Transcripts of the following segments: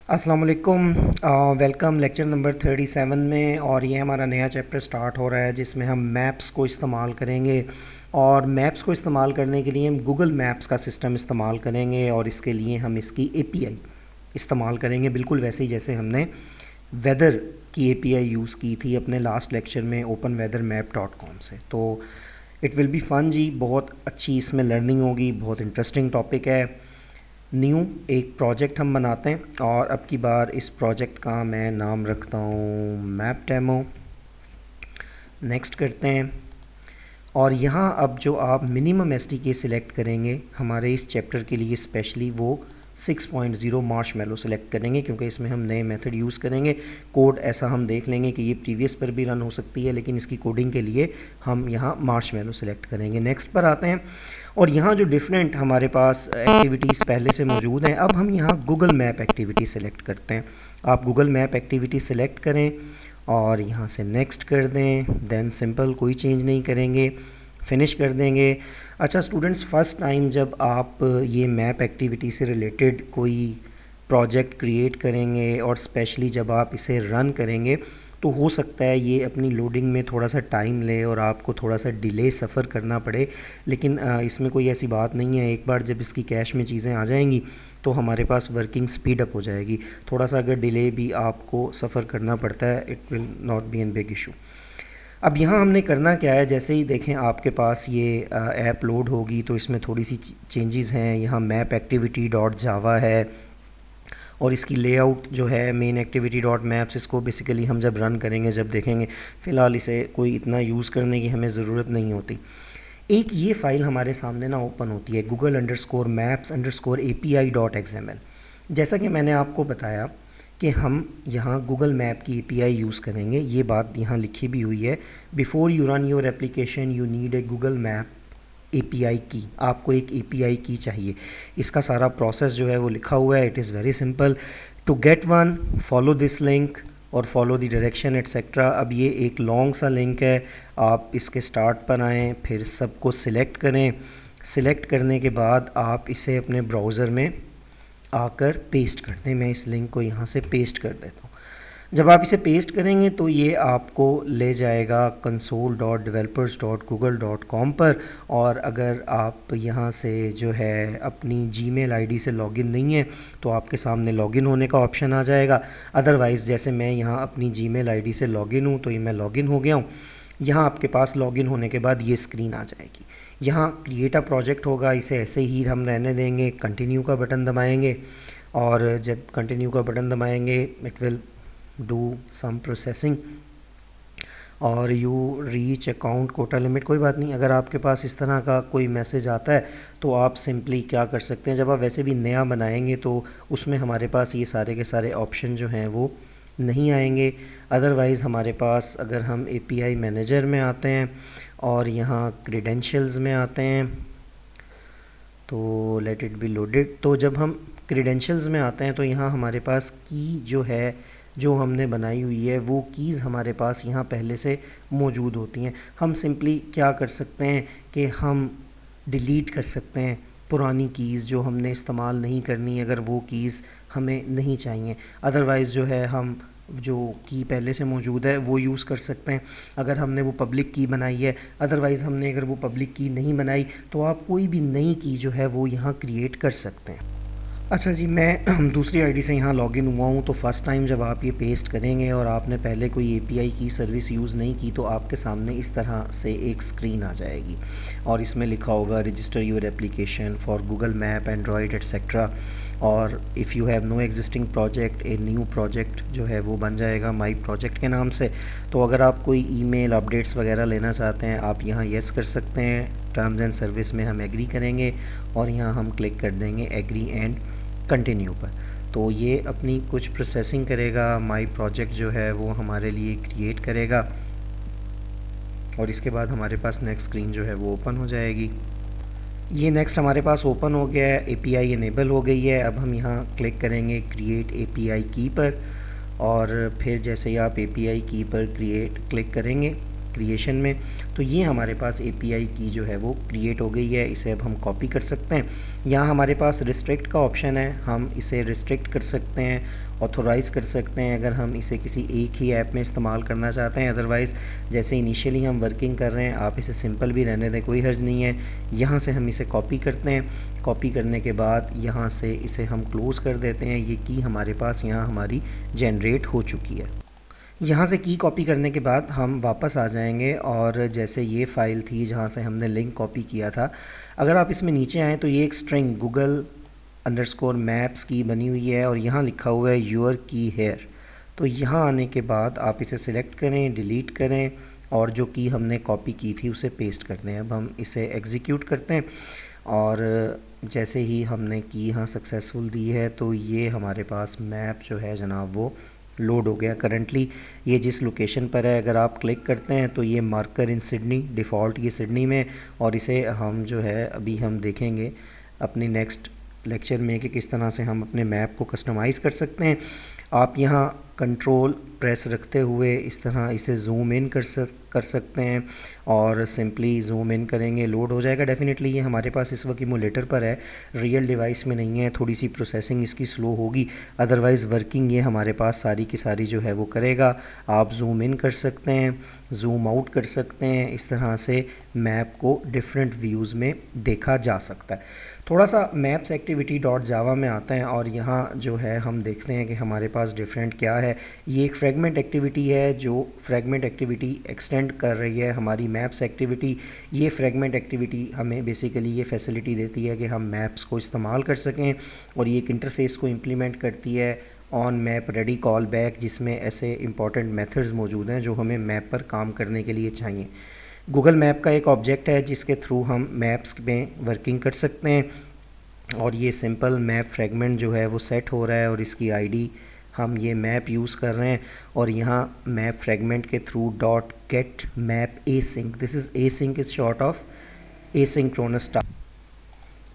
अस्सलाम वालेकुम। Welcome lecture number 37 में। और ये हमारा नया चैप्टर स्टार्ट हो रहा है जिसमें हम मैप्स को इस्तेमाल करेंगे। और मैप्स को इस्तेमाल करने के लिए हम गूगल मैप्स का सिस्टम इस्तेमाल करेंगे और इसके लिए हम इसकी एपीआई इस्तेमाल करेंगे, बिल्कुल वैसे ही जैसे हमने वेदर की एपीआई यूज़ की थी अपने लास्ट लेक्चर में openweathermap.com से। तो इट विल बी फ़न जी, बहुत अच्छी इसमें लर्निंग होगी, बहुत इंटरेस्टिंग टॉपिक है। न्यू एक प्रोजेक्ट हम बनाते हैं और अब की बार इस प्रोजेक्ट का मैं नाम रखता हूँ मैप डेमो। नेक्स्ट करते हैं। और यहाँ अब जो आप मिनिमम एसडीके सिलेक्ट करेंगे हमारे इस चैप्टर के लिए स्पेशली, वो 6.0 मार्शमैलो सेलेक्ट करेंगे क्योंकि इसमें हम नए मेथड यूज़ करेंगे। कोड ऐसा हम देख लेंगे कि ये प्रीवियस पर भी रन हो सकती है, लेकिन इसकी कोडिंग के लिए हम यहाँ मार्शमैलो सेलेक्ट करेंगे। नेक्स्ट पर आते हैं। और यहाँ जो डिफरेंट हमारे पास एक्टिविटीज़ पहले से मौजूद हैं, अब हम यहाँ गूगल मैप एक्टिविटी सेलेक्ट करते हैं। आप गूगल मैप एक्टिविटी सेलेक्ट करें और यहाँ से नेक्स्ट कर दें, देन सिंपल, कोई चेंज नहीं करेंगे, फिनिश कर देंगे। अच्छा स्टूडेंट्स, फ़र्स्ट टाइम जब आप ये मैप एक्टिविटी से रिलेटेड कोई प्रोजेक्ट क्रिएट करेंगे और स्पेशली जब आप इसे रन करेंगे तो हो सकता है ये अपनी लोडिंग में थोड़ा सा टाइम ले और आपको थोड़ा सा डिले सफ़र करना पड़े, लेकिन इसमें कोई ऐसी बात नहीं है। एक बार जब इसकी कैश में चीज़ें आ जाएंगी तो हमारे पास वर्किंग स्पीड अप हो जाएगी। थोड़ा सा अगर डिले भी आपको सफ़र करना पड़ता है, it will not be an big issue. अब यहाँ हमने करना क्या है, जैसे ही देखें आपके पास ये ऐप लोड होगी तो इसमें थोड़ी सी चेंजेस हैं। यहाँ मैप एक्टिविटी डॉट जावा है और इसकी लेआउट जो है मेन एक्टिविटी डॉट मैप्स, इसको बेसिकली हम जब रन करेंगे, जब देखेंगे, फ़िलहाल इसे कोई इतना यूज़ करने की हमें ज़रूरत नहीं होती। एक ये फ़ाइल हमारे सामने ना ओपन होती है google_maps_api.xml। जैसा कि मैंने आपको बताया कि हम यहाँ गूगल मैप की एपीआई यूज़ करेंगे, ये बात यहाँ लिखी भी हुई है, before you run your application you need a Google map API की। आपको एक एपीआई की चाहिए। इसका सारा प्रोसेस जो है वो लिखा हुआ है। It is very simple. To get one, follow this link और फॉलो द डायरेक्शन एट्सेट्रा। अब ये एक लॉन्ग सा लिंक है, आप इसके स्टार्ट पर आएँ, फिर सबको सिलेक्ट करें। सिलेक्ट करने के बाद आप इसे अपने ब्राउज़र में आकर पेस्ट कर दें। मैं इस लिंक को यहाँ से पेस्ट कर देता हूँ। जब आप इसे पेस्ट करेंगे तो ये आपको ले जाएगा console.developers.google.com पर। और अगर आप यहाँ से जो है अपनी जीमेल आईडी से लॉगिन नहीं है तो आपके सामने लॉगिन होने का ऑप्शन आ जाएगा। अदरवाइज़ जैसे मैं यहाँ अपनी जीमेल आईडी से लॉगिन हूँ तो ये मैं लॉगिन हो गया हूँ। यहाँ आपके पास लॉगिन होने के बाद ये स्क्रीन आ जाएगी। यहाँ क्रिएट अ प्रोजेक्ट होगा, इसे ऐसे ही हम रहने देंगे। कंटिन्यू का बटन दबाएंगे और जब कंटिन्यू का बटन दबाएंगे it will do some processing और you reach account quota limit. कोई बात नहीं, अगर आपके पास इस तरह का कोई मैसेज आता है तो आप सिंपली क्या कर सकते हैं, जब आप वैसे भी नया बनाएंगे तो उसमें हमारे पास ये सारे के सारे ऑप्शन जो हैं वो नहीं आएंगे। अदरवाइज़ हमारे पास अगर हम एपीआई मैनेजर में आते हैं और यहाँ क्रीडेंशियल्स में आते हैं तो लेट इट बी लोडेड। तो जब हम क्रीडेंशियल्स में आते हैं तो यहाँ हमारे पास की जो है, जो हमने बनाई हुई है, वो कीज़ हमारे पास यहाँ पहले से मौजूद होती हैं। हम सिंपली क्या कर सकते हैं कि हम डिलीट कर सकते हैं पुरानी कीज़ जो हमने इस्तेमाल नहीं करनी, अगर वो कीज़ हमें नहीं चाहिए। अदरवाइज़ जो है हम जो की पहले से मौजूद है वो यूज़ कर सकते हैं अगर हमने वो पब्लिक की बनाई है। अदरवाइज़ हमने अगर वो पब्लिक की नहीं बनाई तो आप कोई भी नई की जो है वो यहाँ क्रिएट कर सकते हैं। अच्छा जी, मैं दूसरी आईडी से यहाँ लॉगिन हुआ हूँ। तो फ़र्स्ट टाइम जब आप ये पेस्ट करेंगे और आपने पहले कोई एपीआई की सर्विस यूज़ नहीं की तो आपके सामने इस तरह से एक स्क्रीन आ जाएगी और इसमें लिखा होगा register your application for Google map, Android etcetera. और if you have no existing project, a new project जो है वो बन जाएगा माई प्रोजेक्ट के नाम से। तो अगर आप कोई ईमेल अपडेट्स वगैरह लेना चाहते हैं आप यहाँ येस कर सकते हैं। टर्म्स एंड सर्विस में हम एग्री करेंगे और यहाँ हम क्लिक कर देंगे एग्री एंड कंटिन्यू पर। तो ये अपनी कुछ प्रोसेसिंग करेगा, माई प्रोजेक्ट जो है वो हमारे लिए क्रिएट करेगा और इसके बाद हमारे पास नेक्स्ट स्क्रीन जो है वो ओपन हो जाएगी। ये नेक्स्ट हमारे पास ओपन हो गया है, एपीआई इनेबल हो गई है। अब हम यहाँ क्लिक करेंगे क्रिएट एपीआई की पर और फिर जैसे ही आप एपीआई की पर क्लिक करेंगे क्रिएशन में। तो ये हमारे पास API की जो है वो क्रिएट हो गई है। इसे अब हम कॉपी कर सकते हैं। यहाँ हमारे पास रिस्ट्रिक्ट का ऑप्शन है, हम इसे रिस्ट्रिक्ट कर सकते हैं, ऑथोराइज़ कर सकते हैं अगर हम इसे किसी एक ही ऐप में इस्तेमाल करना चाहते हैं। अदरवाइज़ जैसे इनिशियली हम वर्किंग कर रहे हैं, आप इसे सिंपल भी रहने दें, कोई हर्ज नहीं है। यहाँ से हम इसे कॉपी करते हैं। कॉपी करने के बाद यहाँ से इसे हम क्लोज़ कर देते हैं। ये की हमारे पास यहाँ हमारी जनरेट हो चुकी है। यहाँ से की कॉपी करने के बाद हम वापस आ जाएंगे और जैसे ये फ़ाइल थी जहाँ से हमने लिंक कॉपी किया था, अगर आप इसमें नीचे आएँ तो ये एक स्ट्रिंग Google_Maps की बनी हुई है और यहाँ लिखा हुआ है योर की हेयर। तो यहाँ आने के बाद आप इसे सिलेक्ट करें, डिलीट करें और जो की हमने कॉपी की थी उसे पेस्ट कर दें। अब हम इसे एग्जीक्यूट करते हैं और जैसे ही हमने की यहाँ सक्सेसफुल दी है तो ये हमारे पास मैप जो है जनाब वो लोड हो गया। करंटली ये जिस लोकेशन पर है, अगर आप क्लिक करते हैं तो ये मार्कर इन सिडनी, डिफ़ॉल्ट ये सिडनी में, और इसे हम जो है अभी हम देखेंगे अपनी नेक्स्ट लेक्चर में कि किस तरह से हम अपने मैप को कस्टमाइज़ कर सकते हैं। आप यहाँ कंट्रोल प्रेस रखते हुए इस तरह इसे जूम इन कर सकते हैं और सिंपली जूम इन करेंगे, लोड हो जाएगा डेफिनेटली। ये हमारे पास इस वक्त इमूलेटर पर है, रियल डिवाइस में नहीं है, थोड़ी सी प्रोसेसिंग इसकी स्लो होगी, अदरवाइज़ वर्किंग ये हमारे पास सारी की सारी जो है वो करेगा। आप जूम इन कर सकते हैं, जूम आउट कर सकते हैं, इस तरह से मैप को डिफरेंट व्यूज़ में देखा जा सकता है। थोड़ा सा मैप्स एक्टिविटी डॉट जावा में आता है और यहाँ जो है हम देखते हैं कि हमारे पास डिफरेंट क्या है। ये एक फ्रेगमेंट एक्टिविटी है जो फ्रेगमेंट एक्टिविटी एक्सटेंड कर रही है हमारी मैप्स एक्टिविटी। ये फ्रेगमेंट एक्टिविटी हमें बेसिकली ये फैसिलिटी देती है कि हम मैप्स को इस्तेमाल कर सकें और ये एक इंटरफेस को इम्प्लीमेंट करती है on map ready call back, जिसमें ऐसे इंपॉर्टेंट मेथड्स मौजूद हैं जो हमें मैप पर काम करने के लिए चाहिए। गूगल मैप का एक ऑब्जेक्ट है जिसके थ्रू हम मैप्स में वर्किंग कर सकते हैं और ये सिंपल मैप फ्रेगमेंट जो है वो सेट हो रहा है और इसकी आईडी हम ये मैप यूज़ कर रहे हैं और यहाँ मैप फ्रेगमेंट के through dot gate map async, this is async is short of asynchronous task.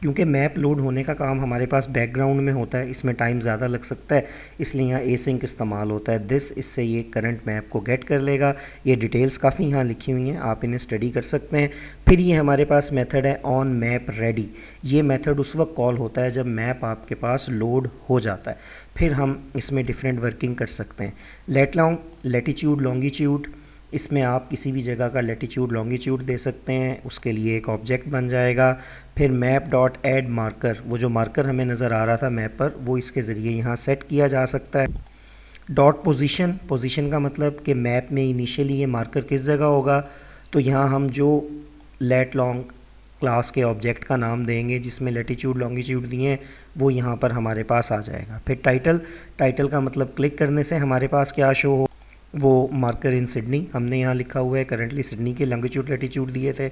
क्योंकि मैप लोड होने का काम हमारे पास बैकग्राउंड में होता है, इसमें टाइम ज़्यादा लग सकता है, इसलिए यहाँ एसिंक इस्तेमाल होता है। दिस इससे ये करंट मैप को गेट कर लेगा। ये डिटेल्स काफ़ी यहाँ लिखी हुई हैं, आप इन्हें स्टडी कर सकते हैं। फिर ये हमारे पास मेथड है ऑन मैप रेडी। ये मेथड उस वक्त कॉल होता है जब मैप आपके पास लोड हो जाता है। फिर हम इसमें डिफरेंट वर्किंग कर सकते हैं। लेट लॉन्ग, लेटीट्यूड, लॉन्गिट्यूड, इसमें आप किसी भी जगह का लेटीट्यूड लॉन्गिट्यूड दे सकते हैं, उसके लिए एक ऑब्जेक्ट बन जाएगा। फिर मैप डॉट ऐड मार्कर, वो जो मार्कर हमें नज़र आ रहा था मैप पर, वो इसके ज़रिए यहाँ सेट किया जा सकता है। डॉट पोजीशन, पोजीशन का मतलब कि मैप में इनिशियली ये मार्कर किस जगह होगा, तो यहाँ हम जो लेट लॉन्ग क्लास के ऑब्जेक्ट का नाम देंगे जिसमें लेटीट्यूड लॉन्गिट्यूड दिए हैं वो यहाँ पर हमारे पास आ जाएगा। फिर टाइटल, टाइटल का मतलब क्लिक करने से हमारे पास क्या शो हो, वो मार्कर इन सिडनी हमने यहाँ लिखा हुआ है, करंटली सिडनी के लॉन्गिट्यूड लेटीट्यूड दिए थे।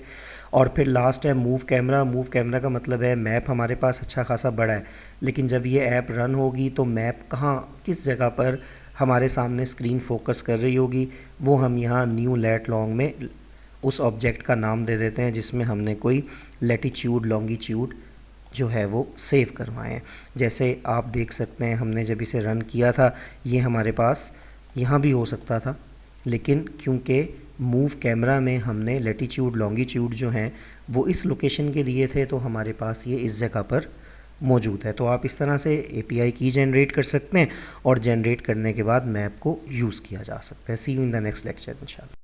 और फिर लास्ट है मूव कैमरा। मूव कैमरा का मतलब है मैप हमारे पास अच्छा खासा बड़ा है, लेकिन जब ये ऐप रन होगी तो मैप कहाँ किस जगह पर हमारे सामने स्क्रीन फोकस कर रही होगी, वो हम यहाँ न्यू लेट लॉन्ग में उस ऑब्जेक्ट का नाम दे देते हैं जिसमें हमने कोई लेटीट्यूड लॉन्गिट्यूड जो है वो सेव करवाएं हैं। जैसे आप देख सकते हैं हमने जब इसे रन किया था ये हमारे पास यहाँ भी हो सकता था, लेकिन क्योंकि मूव कैमरा में हमने लेटीट्यूड लॉन्गिट्यूड जो हैं वो इस लोकेशन के दिए थे तो हमारे पास ये इस जगह पर मौजूद है। तो आप इस तरह से API की जनरेट कर सकते हैं और जनरेट करने के बाद मैप को यूज़ किया जा सकता है। See you in the next lecture इंशाल्लाह।